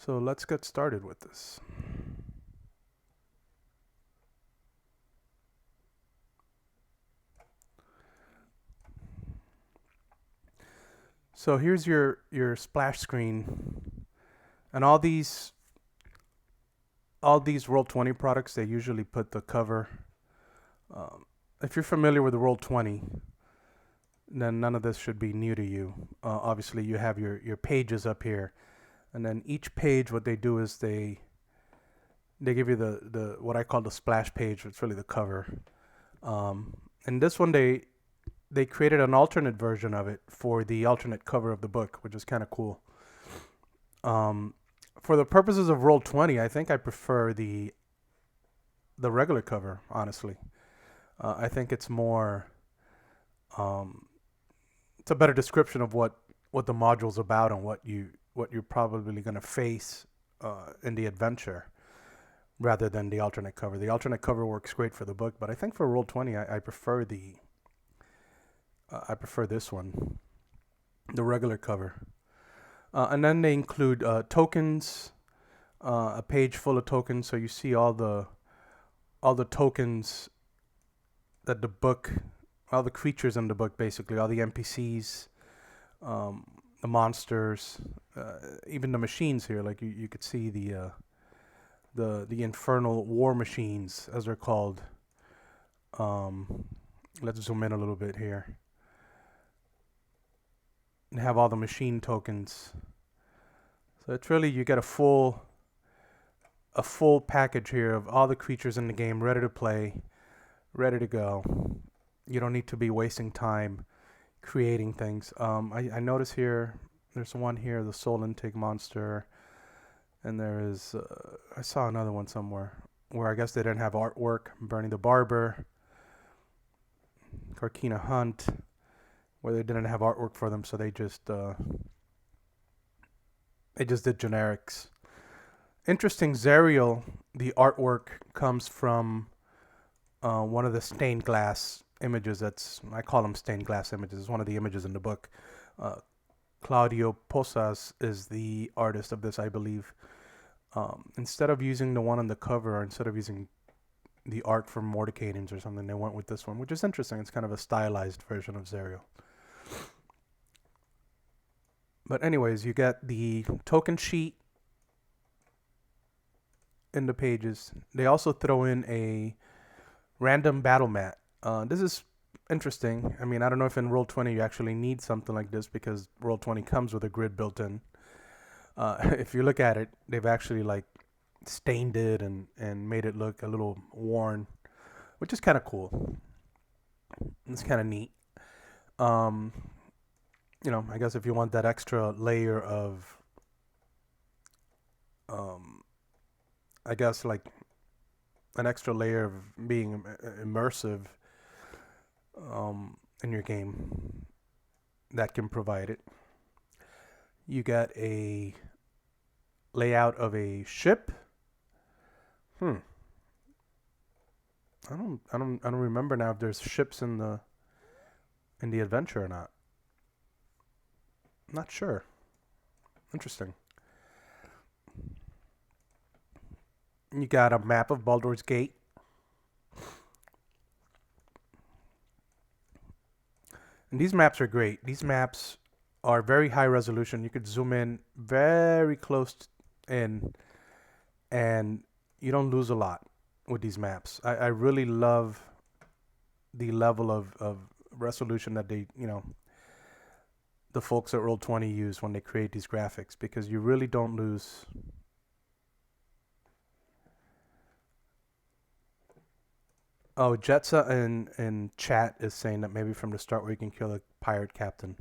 So let's get started with this. So here's your splash screen, and all these Roll20 products, they usually put the cover. If you're familiar with the Roll20, then none of this should be new to you. Obviously, you have your pages up here, and then each page, what they do is they give you the what I call the splash page. It's really the cover. And this one they created an alternate version of it for the alternate cover of the book, which is kind of cool. Um, for the purposes of Roll20, I think I prefer the regular cover. Honestly, I think it's more. Um, it's a better description of what the module's about and what you're probably going to face in the adventure, rather than the alternate cover. The alternate cover works great for the book, but I think for Roll20, I prefer I prefer this one, the regular cover. And then they include tokens, a page full of tokens, so you see all the tokens that the book, all the creatures in the book, basically all the NPCs, the monsters, even the machines here. Like you could see the infernal war machines, as they're called. Let's zoom in a little bit here. And have all the machine tokens. So it's really, you get a full package here of all the creatures in the game, ready to play, ready to go. You don't need to be wasting time creating things. I notice here, there's one here, the soul intake monster, and there is I saw another one somewhere where I guess they didn't have artwork. Bernie the Barber, Carkina Hunt, where they didn't have artwork for them, so they just did generics. Interesting, Zerial, the artwork comes from one of the stained glass images. I call them stained glass images. It's one of the images in the book. Claudio Posas is the artist of this, I believe. Instead of using the one on the cover, or instead of using the art from Mordecaians or something, they went with this one, which is interesting. It's kind of a stylized version of Zerial. But anyways, you get the token sheet in the pages. They also throw in a random battle mat. This is interesting. I mean, I don't know if in Roll20 you actually need something like this, because Roll20 comes with a grid built in. If you look at it, they've actually like stained it and made it look a little worn, which is kind of cool. It's kind of neat. Um, I guess if you want that extra layer of, I guess like an extra layer of being immersive in your game, that can provide it. You get a layout of a ship. I don't remember now if there's ships in the adventure or not. Not sure. Interesting. You got a map of Baldur's Gate. And these maps are great. These maps are very high resolution. You could zoom in very close in, and you don't lose a lot with these maps. I really love the level of resolution that the folks at Roll20 use when they create these graphics, because you really don't lose. Oh, Jetsa in chat is saying that maybe from the start where you can kill a pirate captain.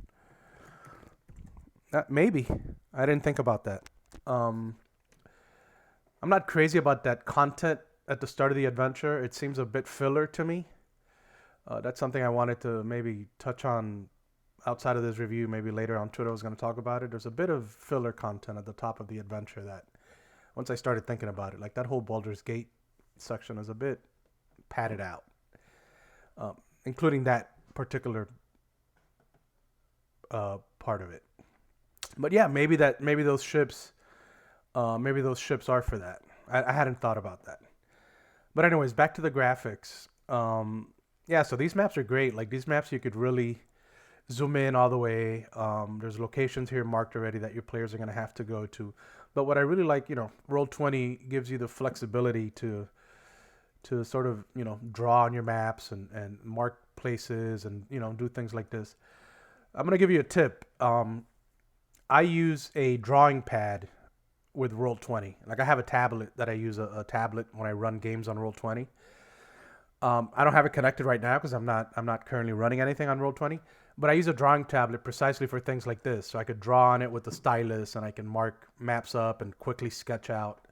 Maybe. I didn't think about that. I'm not crazy about that content at the start of the adventure. It seems a bit filler to me. That's something I wanted to maybe touch on outside of this review. Maybe later on Twitter I was going to talk about it. There's a bit of filler content at the top of the adventure that, once I started thinking about it, like that whole Baldur's Gate section is a bit padded out, including that particular part of it. But yeah, maybe those ships Maybe those ships are for that. I hadn't thought about that. But anyways, back to the graphics. Yeah, so these maps are great. Like these maps, you could really zoom in all the way. There's locations here marked already that your players are going to have to go to. But what I really like, Roll20 gives you the flexibility to sort of, draw on your maps and mark places and, do things like this. I'm going to give you a tip. I use a drawing pad with Roll20. Like I have a tablet that I use a tablet when I run games on Roll20. I don't have it connected right now because I'm not currently running anything on Roll20. But I use a drawing tablet precisely for things like this. So I could draw on it with the stylus and I can mark maps up and quickly sketch out.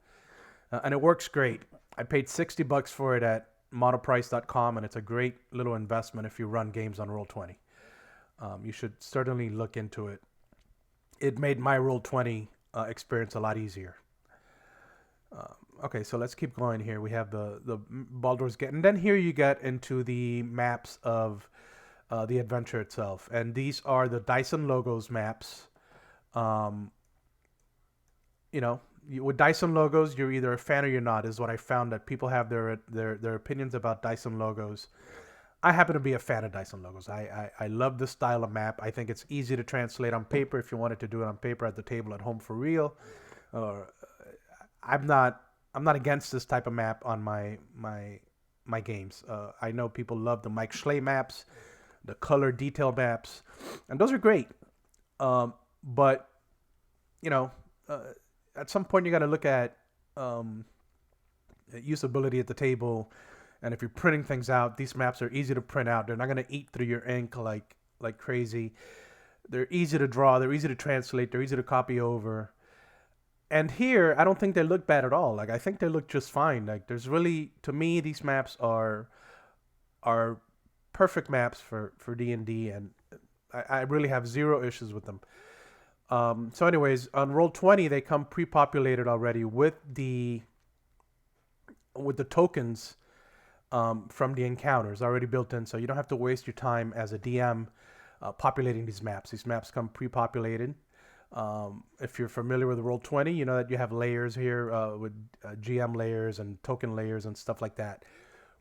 And it works great. I paid $60 for it at monoprice.com, and it's a great little investment if you run games on Roll20. You should certainly look into it. It made my Roll20 experience a lot easier. Okay, so let's keep going here. We have the Baldur's Gate, and then here you get into the maps of the adventure itself, and these are the Dyson Logos maps. With Dyson Logos, you're either a fan or you're not. Is what I found, that people have their opinions about Dyson Logos. I happen to be a fan of Dyson Logos. I love this style of map. I think it's easy to translate on paper if you wanted to do it on paper at the table at home for real. I'm not against this type of map on my games. I know people love the Mike Schley maps, the color detail maps, and those are great. But at some point you got to look at usability at the table. And if you're printing things out, these maps are easy to print out. They're not going to eat through your ink like crazy. They're easy to draw. They're easy to translate. They're easy to copy over. And here, I don't think they look bad at all. Like I think they look just fine. Like there's really, to me, these maps are perfect maps for D&D, and I really have zero issues with them. So anyways, on Roll20, they come pre-populated already with the tokens from the encounters already built in, so you don't have to waste your time as a DM populating these maps. These maps come pre-populated. If you're familiar with Roll20, you know that you have layers here with GM layers and token layers and stuff like that,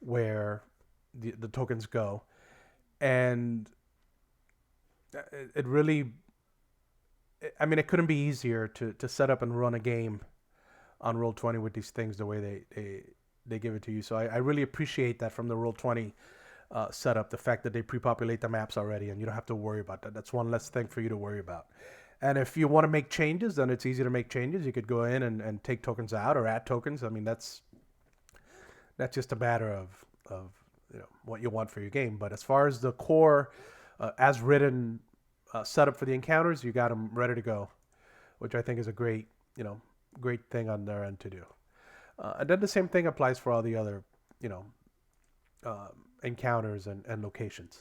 where the tokens go. And it really, I mean, it couldn't be easier to set up and run a game on Roll20 with these things the way they give it to you. So I really appreciate that from the Roll20 setup, the fact that they pre-populate the maps already and you don't have to worry about that. That's one less thing for you to worry about. And if you want to make changes, then it's easy to make changes. You could go in and take tokens out or add tokens. I mean, that's just a matter of what you want for your game. But as far as the core, as written setup for the encounters, you got them ready to go, which I think is a great thing on their end to do. And then the same thing applies for all the other, encounters and locations.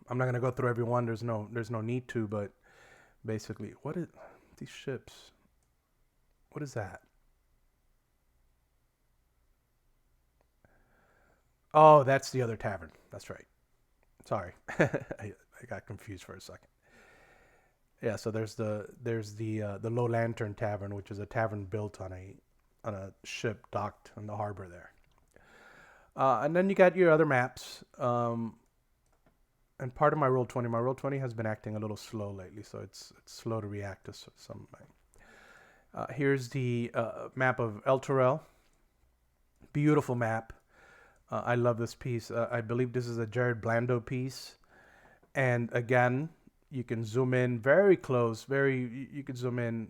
I'm not gonna go through every one. There's no need to, but basically, what is these ships? What is that? Oh, that's the other tavern. That's right. Sorry, I got confused for a second. Yeah, so there's the Low Lantern Tavern, which is a tavern built on a ship docked in the harbor there. And then you got your other maps. And part of my Roll20 has been acting a little slow lately, so it's slow to react to some. Here's the map of El Torel. Beautiful map. I love this piece. I believe this is a Jared Blando piece. And again, you can zoom in very close. You can zoom in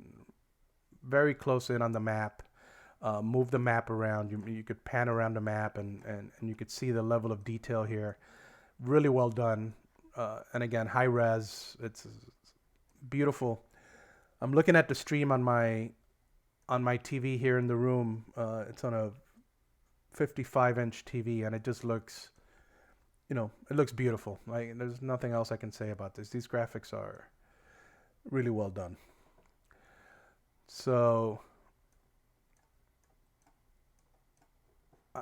very close in on the map. Move the map around. You could pan around the map, and you could see the level of detail here. Really well done. And again, high res. It's beautiful. I'm looking at the stream on my TV here in the room. It's on a 55-inch TV, and it just looks, it looks beautiful. Like there's nothing else I can say about this. These graphics are really well done. So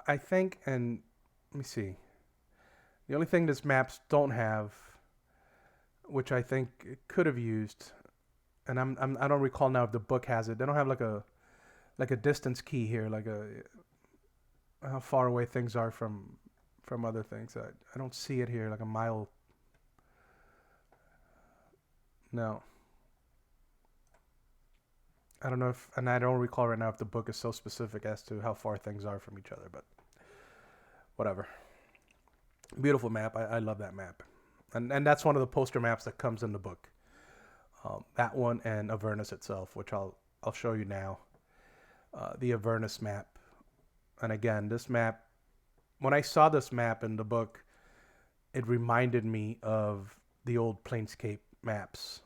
I think, and let me see. The only thing these maps don't have, which I think it could have used, and I don't recall now if the book has it. They don't have like a distance key here, like a how far away things are from other things. I don't see it here, like a mile. No. I don't know if, and I don't recall right now if the book is so specific as to how far things are from each other, but whatever. Beautiful map. I love that map. And that's one of the poster maps that comes in the book. That one and Avernus itself, which I'll show you now. The Avernus map. And again, this map, when I saw this map in the book, it reminded me of the old Planescape maps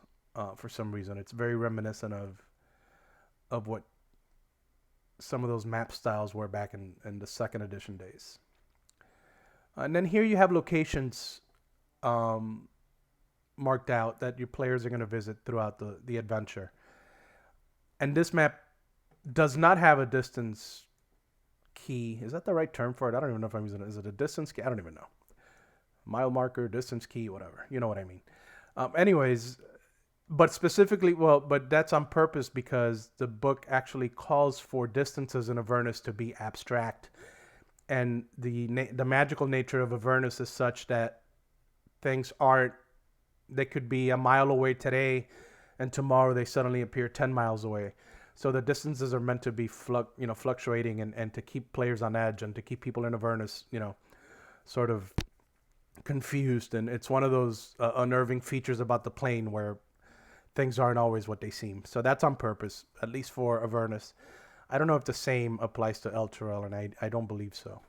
for some reason. It's very reminiscent of what some of those map styles were back in the second edition days. And then here you have locations marked out that your players are going to visit throughout the adventure. And this map does not have a distance key. Is that the right term for it? I don't even know if I'm using it. Is it a distance key? I don't even know. Mile marker, distance key, whatever. You know what I mean. Anyways, but specifically, but that's on purpose because the book actually calls for distances in Avernus to be abstract. And the magical nature of Avernus is such that things aren't, they could be a mile away today and tomorrow they suddenly appear 10 miles away. So the distances are meant to be fluctuating and to keep players on edge and to keep people in Avernus, sort of confused. And it's one of those unnerving features about the plane where things aren't always what they seem. So that's on purpose, at least for Avernus. I don't know if the same applies to Elturel, and I don't believe so.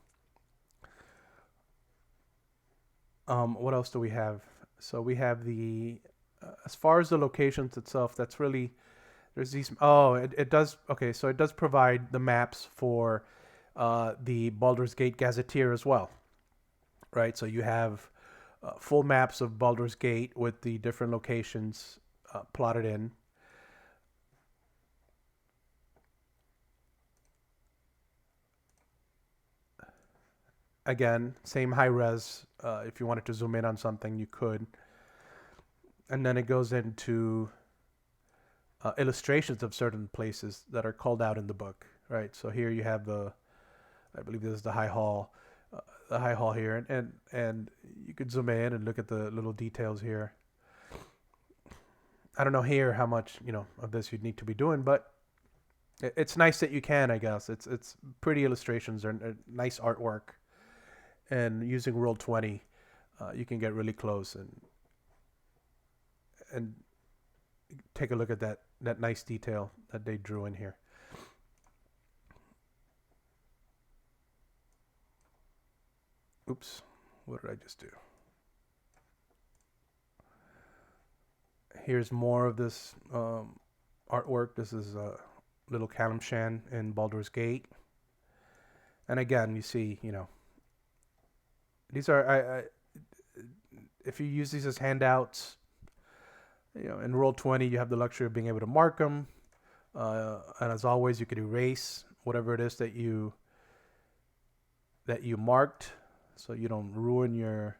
What else do we have? So we have the, as far as the locations itself, that's really, there's these, it does, okay, so it does provide the maps for the Baldur's Gate Gazetteer as well, right? So you have full maps of Baldur's Gate with the different locations plotted in. Again, same high res. If you wanted to zoom in on something, you could. And then it goes into illustrations of certain places that are called out in the book, right? So here you have I believe this is the High Hall here, and you could zoom in and look at the little details here. I don't know here how much of this you'd need to be doing, but it's nice that you can. I guess it's pretty illustrations or nice artwork. And using roll20, you can get really close and take a look at that nice detail that they drew in here. Oops, what did I just do? Here's more of this artwork. This is a little Kalimshan in Baldur's Gate. And again, you see, these are, if you use these as handouts, in Roll20, you have the luxury of being able to mark them. And as always, you could erase whatever it is that you marked, so you don't ruin your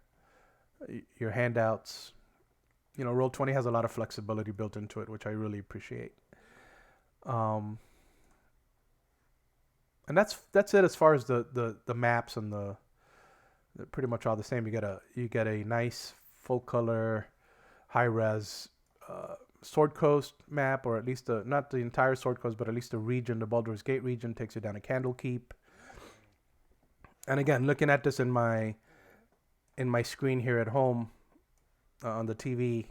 handouts. Roll20 has a lot of flexibility built into it, which I really appreciate. And that's it as far as the maps and they're pretty much all the same. You get a nice full color, high res Sword Coast map, or at least not the entire Sword Coast, but at least the region, the Baldur's Gate region, takes you down to Candlekeep. And again, looking at this in my screen here at home on the TV,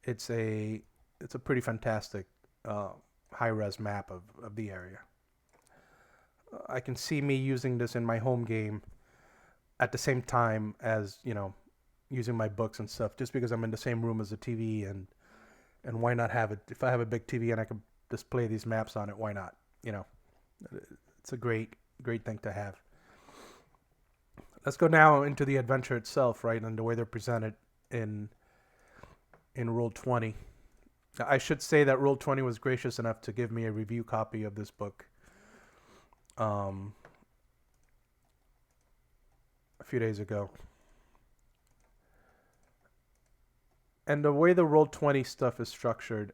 it's a pretty fantastic high res map of the area. I can see me using this in my home game at the same time as using my books and stuff, just because I'm in the same room as the TV, and why not have it? If I have a big TV and I can display these maps on it, why not? It's a great thing to have. Let's go now into the adventure itself, right, and the way they're presented in Roll20. I should say that Roll20 was gracious enough to give me a review copy of this book a few days ago. And the way the Roll20 stuff is structured,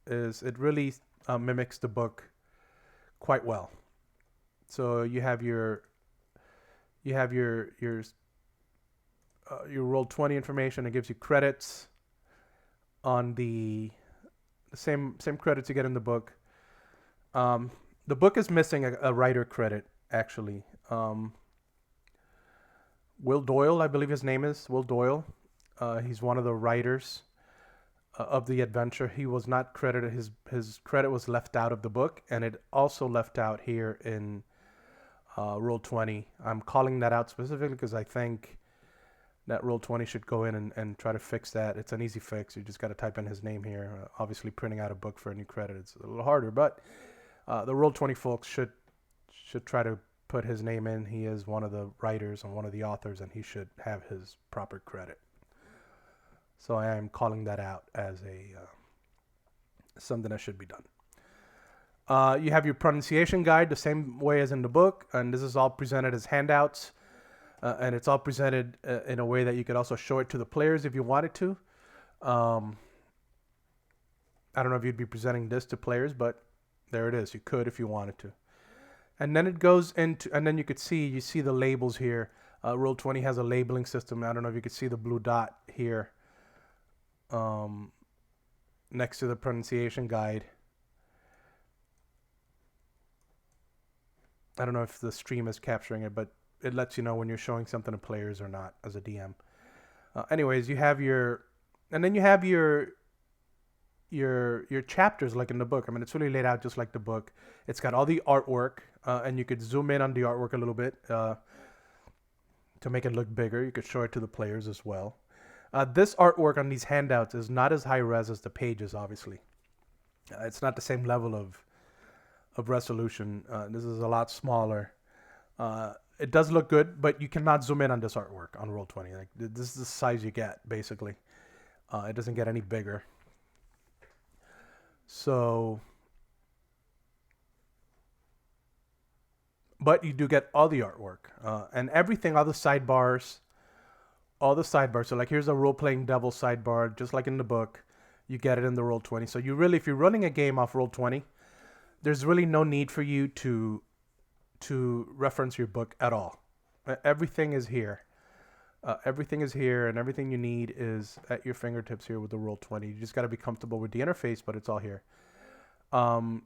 is it really mimics the book quite well. So you have your your roll 20 information. It gives you credits on the same credits you get in the book. The book is missing a writer credit actually. Will Doyle, I believe his name is Will Doyle. He's one of the writers of the adventure. He was not credited. His credit was left out of the book, and it also left out here in roll 20. I'm calling that out specifically because I think that roll 20 should go in and try to fix that. It's an easy fix. You just got to type in his name here. Obviously, printing out a book for a new credit is a little harder, but the roll 20 folks should try to put his name in. He is one of the writers and one of the authors, and he should have his proper credit. So I am calling that out as a something that should be done. You have your pronunciation guide the same way as in the book, and this is all presented as handouts, and it's all presented in a way that you could also show it to the players if you wanted to. I don't know if you'd be presenting this to players, but there it is. You could if you wanted to. And then it goes into, and then you see the labels here. Roll 20 has a labeling system. I don't know if you could see the blue dot here next to the pronunciation guide. I don't know if the stream is capturing it, but it lets you know when you're showing something to players or not as a DM. Anyways, you have your chapters like in the book. I mean, it's really laid out just like the book. It's got all the artwork, and you could zoom in on the artwork a little bit to make it look bigger. You could show it to the players as well. This artwork on these handouts is not as high res as the pages, obviously. It's not the same level of resolution. This is a lot smaller. It does look good, but you cannot zoom in on this artwork on roll 20. Like, this is the size you get, basically. It doesn't get any bigger. So, but you do get all the artwork and everything, all the sidebars. So like here's a role-playing devil sidebar, just like in the book. You get it in the roll 20. So you really, if you're running a game off roll 20, there's really no need for you to reference your book at all. Everything is here. Everything is here, and everything you need is at your fingertips here with the roll 20. You just got to be comfortable with the interface, but it's all here. You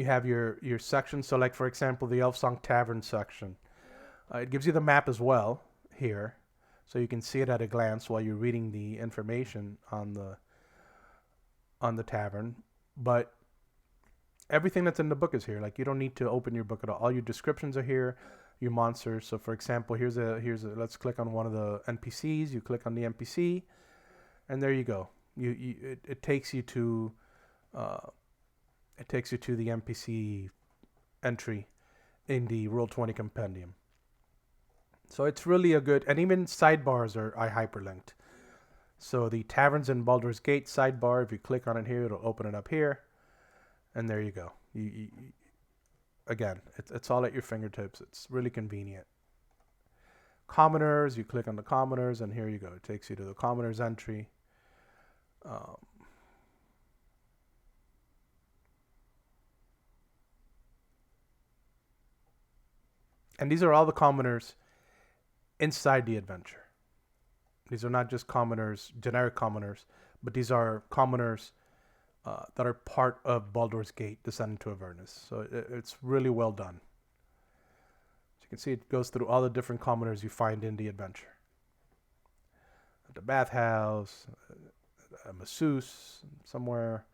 have your section. So like, for example, the Elfsong Tavern section. It gives you the map as well here, so you can see it at a glance while you're reading the information on the tavern. But everything that's in the book is here. Like, you don't need to open your book at all. All your descriptions are here, your monsters. So for example, here's a let's click on one of the NPCs. You click on the NPC, and there you go. It takes you to the NPC entry in the roll 20 compendium. So it's really a good, and even sidebars are hyperlinked. So the Taverns in Baldur's Gate sidebar, if you click on it here, it'll open it up here, and there you go. Again, it's all at your fingertips. It's really convenient. Commoners, you click on the commoners, and here you go. It takes you to the commoners entry. And these are all the commoners inside the adventure. These are not just commoners, generic commoners, but these are commoners that are part of Baldur's Gate Descent into Avernus. So it's really well done. As you can see, it goes through all the different commoners you find in the adventure. The bathhouse, a masseuse somewhere.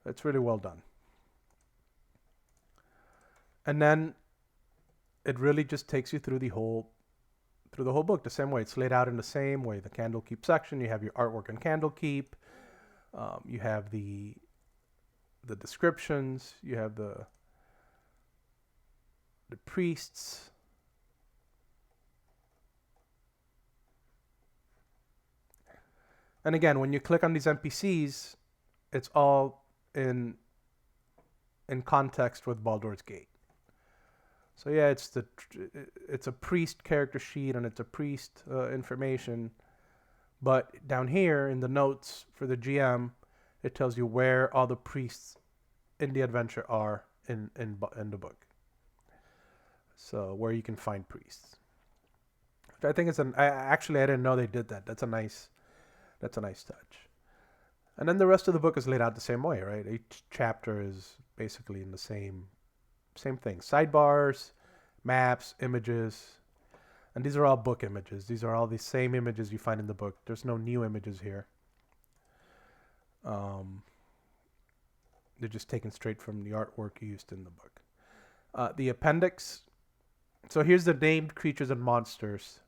It's really well done. And then it really just takes you through the whole book the same way. It's laid out in the same way. The Candlekeep section, you have your artwork in Candlekeep. You have the descriptions. You have the priests. And again, when you click on these NPCs, it's all in context with Baldur's Gate. So yeah, it's a priest character sheet, and it's a priest information, But down here in the notes for the GM, it tells you where all the priests in the adventure are in the book. So where you can find priests. Which I think it's actually I didn't know they did that. That's a nice touch. And then the rest of the book is laid out the same way, right? Each chapter is basically in the same thing. Sidebars, maps, images. And these are all book images. These are all the same images you find in the book. There's no new images here. They're just taken straight from the artwork used in the book. The appendix. So here's the named creatures and monsters.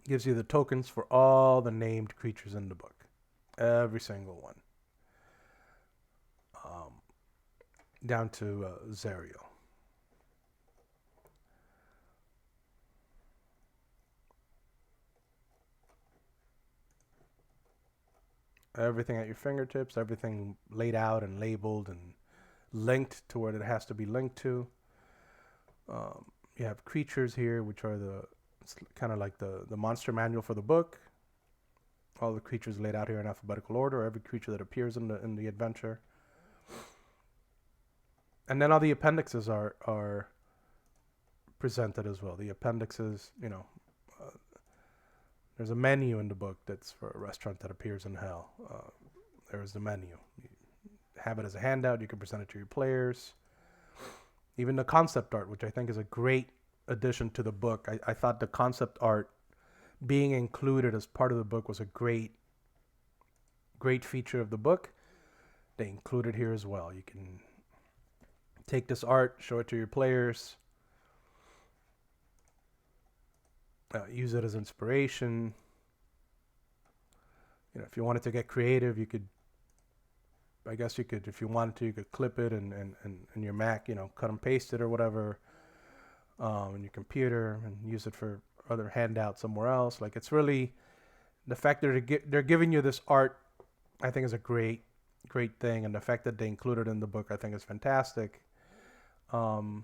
Gives you the tokens for all the named creatures in the book. Every single one. Down to Zerial. Everything at your fingertips, everything laid out and labeled and linked to where it has to be linked to. You have creatures here, which are it's kind of like the monster manual for the book. All the creatures laid out here in alphabetical order, every creature that appears in the adventure. And then all the appendixes are presented as well. The appendixes, there's a menu in the book that's for a restaurant that appears in hell. There's the menu. You have it as a handout. You can present it to your players. Even the concept art, which I think is a great addition to the book. I thought the concept art being included as part of the book was a great feature of the book. They include it here as well. You can take this art, show it to your players, use it as inspiration. If you wanted to get creative, you could, if you wanted to, you could clip it and your Mac, cut and paste it or whatever on your computer and use it for other handouts somewhere else. Like, it's really, the fact that they're giving you this art, I think is a great thing. And the fact that they include it in the book, I think is fantastic. Because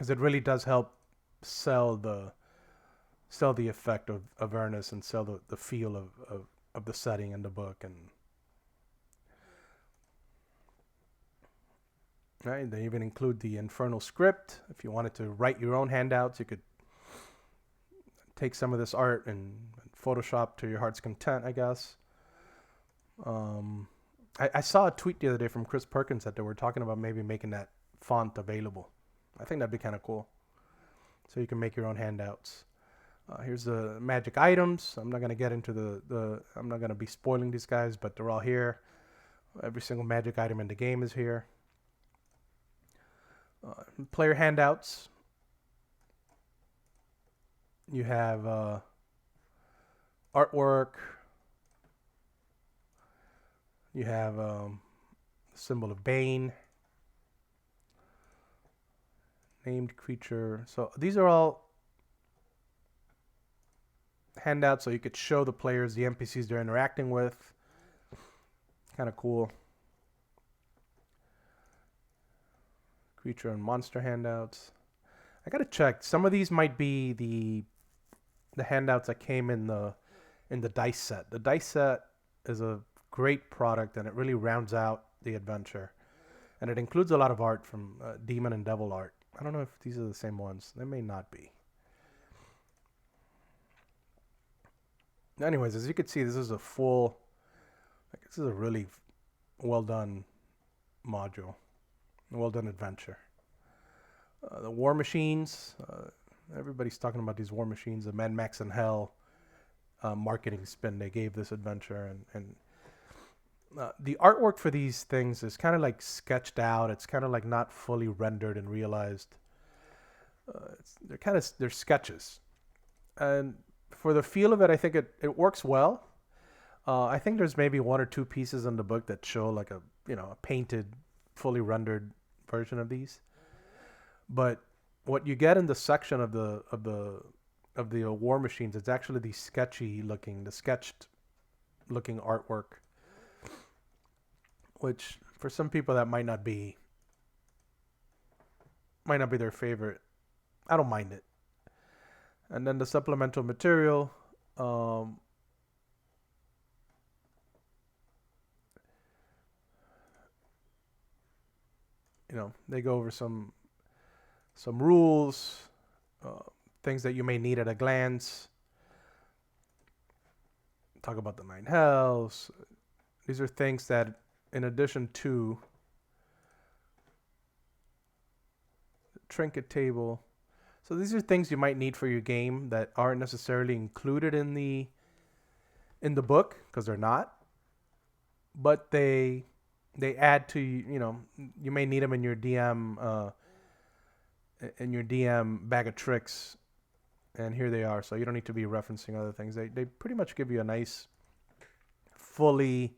it really does help sell the effect of Avernus and sell the feel of the setting in the book. And right, they even include the infernal script. If you wanted to write your own handouts, you could take some of this art and Photoshop to your heart's content, I guess. I saw a tweet the other day from Chris Perkins that they were talking about maybe making that font available. I think that'd be kind of cool. So you can make your own handouts. Here's the magic items. I'm not going to get into I'm not going to be spoiling these guys, but they're all here. Every single magic item in the game is here. Player handouts. You have artwork. You have symbol of Bane. Named creature. So these are all handouts so you could show the players the NPCs they're interacting with. Kind of cool. Creature and monster handouts. I gotta check. Some of these might be the handouts that came in the dice set. The dice set is a great product and it really rounds out the adventure. And it includes a lot of art from demon and devil art. I don't know if these are the same ones. They may not be. Anyways, as you can see, this is a really well done module. Well done adventure. The war machines. Everybody's talking about these war machines. The Mad Max and Hell marketing spin they gave this adventure. And the artwork for these things is kind of like sketched out. It's kind of like not fully rendered and realized. They're sketches. And for the feel of it, I think it works well. I think there's maybe one or two pieces in the book that show like a painted, fully rendered version of these. But what you get in the section of the war machines, it's actually the sketched looking artwork, which for some people that might not be their favorite. I don't mind it. And then the supplemental material. They go over some rules, things that you may need at a glance. Talk about the 9 hells. These are things that, in addition to the trinket table, so these are things you might need for your game that aren't necessarily included in the book, because they're not, but they add to, you may need them in your DM bag of tricks, and here they are. So you don't need to be referencing other things. They pretty much give you a nice fully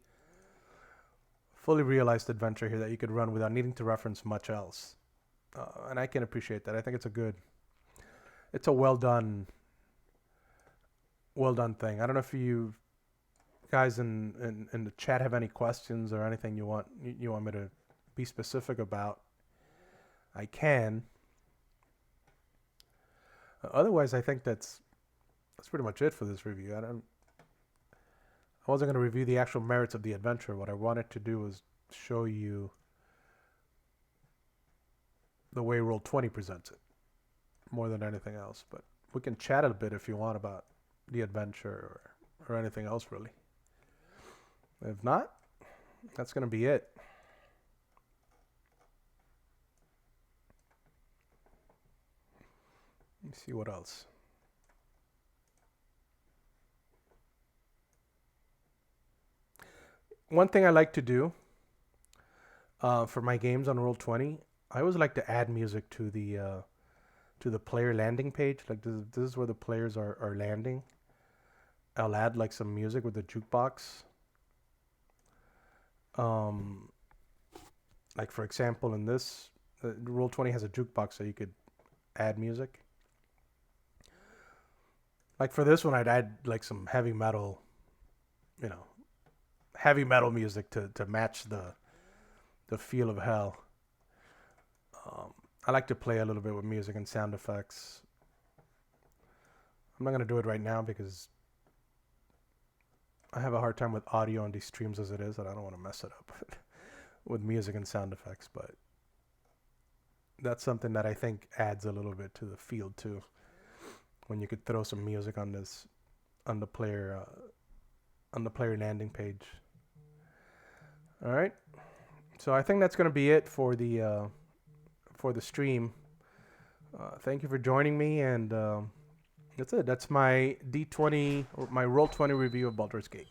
realized adventure here that you could run without needing to reference much else. And I can appreciate that. I think it's a well done thing. I don't know if you guys in the chat have any questions or anything you want me to be specific about. I can. Otherwise, I think that's pretty much it for this review. I wasn't going to review the actual merits of the adventure. What I wanted to do was show you the way Roll20 presents it, more than anything else. But we can chat a bit if you want about the adventure or anything else, really. If not, that's going to be it. Let me see what else. One thing I like to do for my games on Roll20, I always like to add music to the player landing page. Like this is where the players are landing. I'll add like some music with the jukebox. Like for example, in this Roll20 has a jukebox, so you could add music. Like for this one, I'd add like some heavy metal music to match the feel of hell. I like to play a little bit with music and sound effects. I'm not going to do it right now because I have a hard time with audio on these streams as it is, and I don't want to mess it up with music and sound effects, but that's something that I think adds a little bit to the field too, when you could throw some music on the player landing page. All right, so I think that's going to be it for the stream. Thank you for joining me, and that's it. That's my D20 or my Roll20 review of Baldur's Gate.